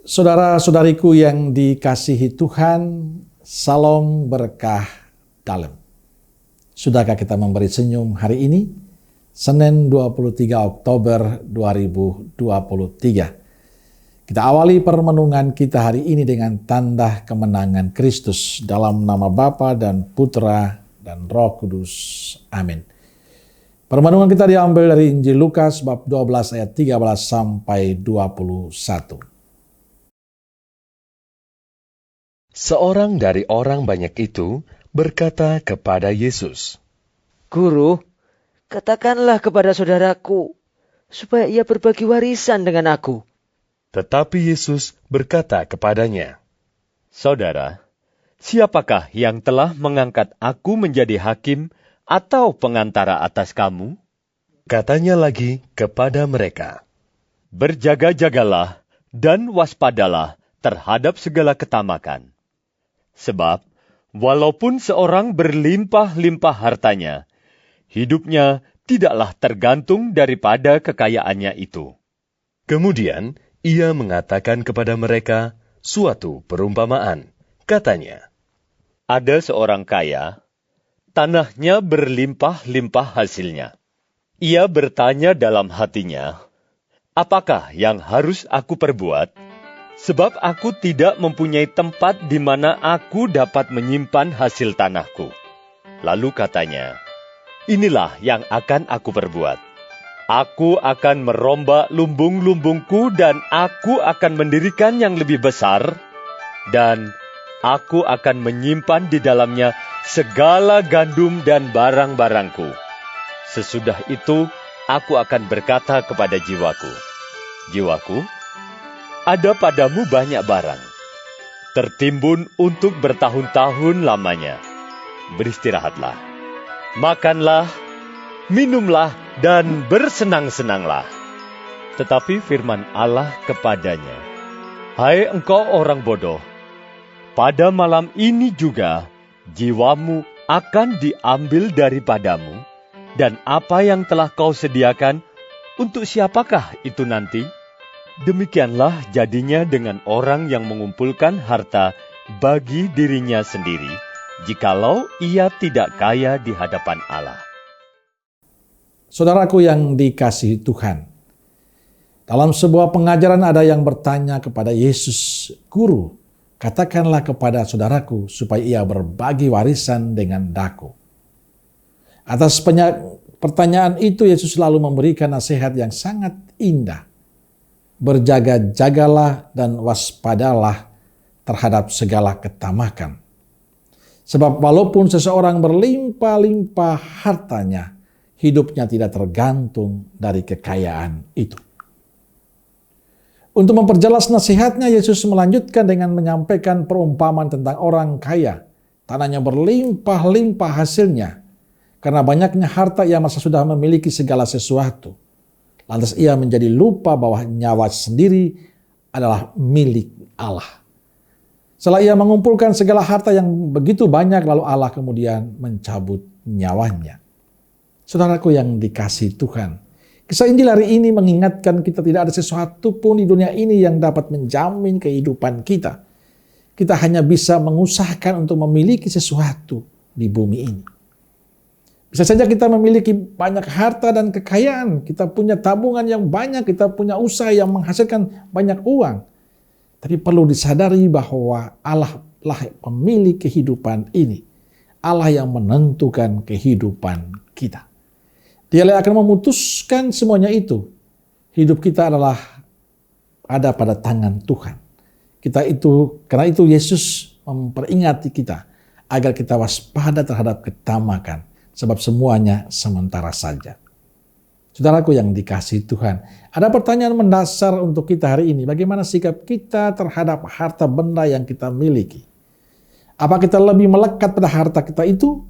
Saudara-saudariku yang dikasihi Tuhan, salam berkah dalam. Sudahkah kita memberi senyum hari ini? Senin 23 Oktober 2023. Kita awali permenungan kita hari ini dengan tanda kemenangan Kristus dalam nama Bapa dan Putra dan Roh Kudus. Amin. Permenungan kita diambil dari Injil Lukas bab 12 ayat 13 sampai 21. Seorang dari orang banyak itu berkata kepada Yesus, "Guru, katakanlah kepada saudaraku, supaya ia berbagi warisan dengan aku." Tetapi Yesus berkata kepadanya, "Saudara, siapakah yang telah mengangkat aku menjadi hakim atau pengantara atas kamu?" Katanya lagi kepada mereka, "Berjaga-jagalah dan waspadalah terhadap segala ketamakan. Sebab, walaupun seorang berlimpah-limpah hartanya, hidupnya tidaklah tergantung daripada kekayaannya itu." Kemudian, ia mengatakan kepada mereka suatu perumpamaan. Katanya, "Ada seorang kaya, tanahnya berlimpah-limpah hasilnya. Ia bertanya dalam hatinya, 'Apakah yang harus aku perbuat? Sebab aku tidak mempunyai tempat di mana aku dapat menyimpan hasil tanahku.' Lalu katanya, 'Inilah yang akan aku perbuat. Aku akan merombak lumbung-lumbungku dan aku akan mendirikan yang lebih besar, dan aku akan menyimpan di dalamnya segala gandum dan barang-barangku. Sesudah itu, aku akan berkata kepada jiwaku, jiwaku, ada padamu banyak barang, tertimbun untuk bertahun-tahun lamanya. Beristirahatlah, makanlah, minumlah, dan bersenang-senanglah.' Tetapi firman Allah kepadanya, 'Hai engkau orang bodoh, pada malam ini juga jiwamu akan diambil daripadamu, dan apa yang telah kau sediakan, untuk siapakah itu nanti?' Demikianlah jadinya dengan orang yang mengumpulkan harta bagi dirinya sendiri, jikalau ia tidak kaya di hadapan Allah." Saudaraku yang dikasihi Tuhan, dalam sebuah pengajaran ada yang bertanya kepada Yesus, "Guru, katakanlah kepada saudaraku supaya ia berbagi warisan dengan daku." Atas pertanyaan itu Yesus selalu memberikan nasihat yang sangat indah. Berjaga-jagalah dan waspadalah terhadap segala ketamakan. Sebab walaupun seseorang berlimpah-limpah hartanya, hidupnya tidak tergantung dari kekayaan itu. Untuk memperjelas nasihatnya, Yesus melanjutkan dengan menyampaikan perumpamaan tentang orang kaya. Tanahnya berlimpah-limpah hasilnya. Karena banyaknya harta ia merasa sudah memiliki segala sesuatu. Lantas ia menjadi lupa bahwa nyawa sendiri adalah milik Allah. Setelah ia mengumpulkan segala harta yang begitu banyak, lalu Allah kemudian mencabut nyawanya. Saudaraku yang dikasihi Tuhan, kisah Injil hari ini mengingatkan kita tidak ada sesuatu pun di dunia ini yang dapat menjamin kehidupan kita. Kita hanya bisa mengusahakan untuk memiliki sesuatu di bumi ini. Bisa saja kita memiliki banyak harta dan kekayaan, kita punya tabungan yang banyak, kita punya usaha yang menghasilkan banyak uang. Tapi perlu disadari bahwa Allah lah pemilik kehidupan ini. Allah yang menentukan kehidupan kita. Dialah akan memutuskan semuanya itu. Hidup kita adalah ada pada tangan Tuhan. Karena itu Yesus memperingati kita agar kita waspada terhadap ketamakan. Sebab semuanya sementara saja. Saudaraku yang dikasihi Tuhan, ada pertanyaan mendasar untuk kita hari ini. Bagaimana sikap kita terhadap harta benda yang kita miliki? Apa kita lebih melekat pada harta kita itu?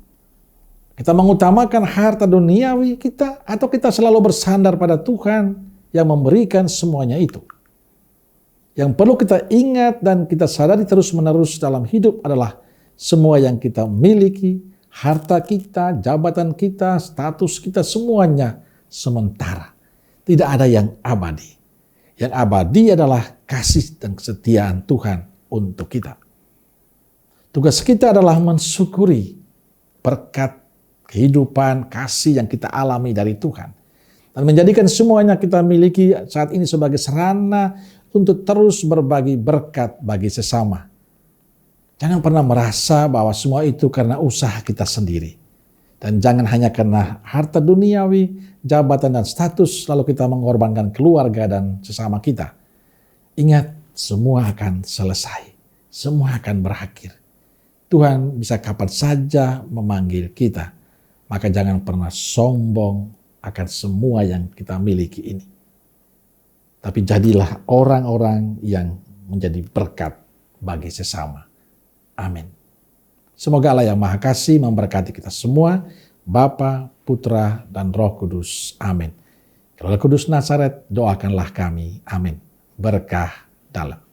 Kita mengutamakan harta duniawi kita, atau kita selalu bersandar pada Tuhan yang memberikan semuanya itu? Yang perlu kita ingat dan kita sadari terus-menerus dalam hidup adalah semua yang kita miliki, harta kita, jabatan kita, status kita, semuanya sementara. Tidak ada yang abadi. Yang abadi adalah kasih dan kesetiaan Tuhan untuk kita. Tugas kita adalah mensyukuri berkat kehidupan, kasih yang kita alami dari Tuhan. Dan menjadikan semuanya kita miliki saat ini sebagai sarana untuk terus berbagi berkat bagi sesama. Jangan pernah merasa bahwa semua itu karena usaha kita sendiri. Dan jangan hanya karena harta duniawi, jabatan dan status, lalu kita mengorbankan keluarga dan sesama kita. Ingat, semua akan selesai. Semua akan berakhir. Tuhan bisa kapan saja memanggil kita. Maka jangan pernah sombong akan semua yang kita miliki ini. Tapi jadilah orang-orang yang menjadi berkat bagi sesama. Amin. Semoga Allah yang Maha Kasih memberkati kita semua, Bapa, Putra, dan Roh Kudus. Amin. Roh Kudus Nazaret, doakanlah kami. Amin. Berkah dalam.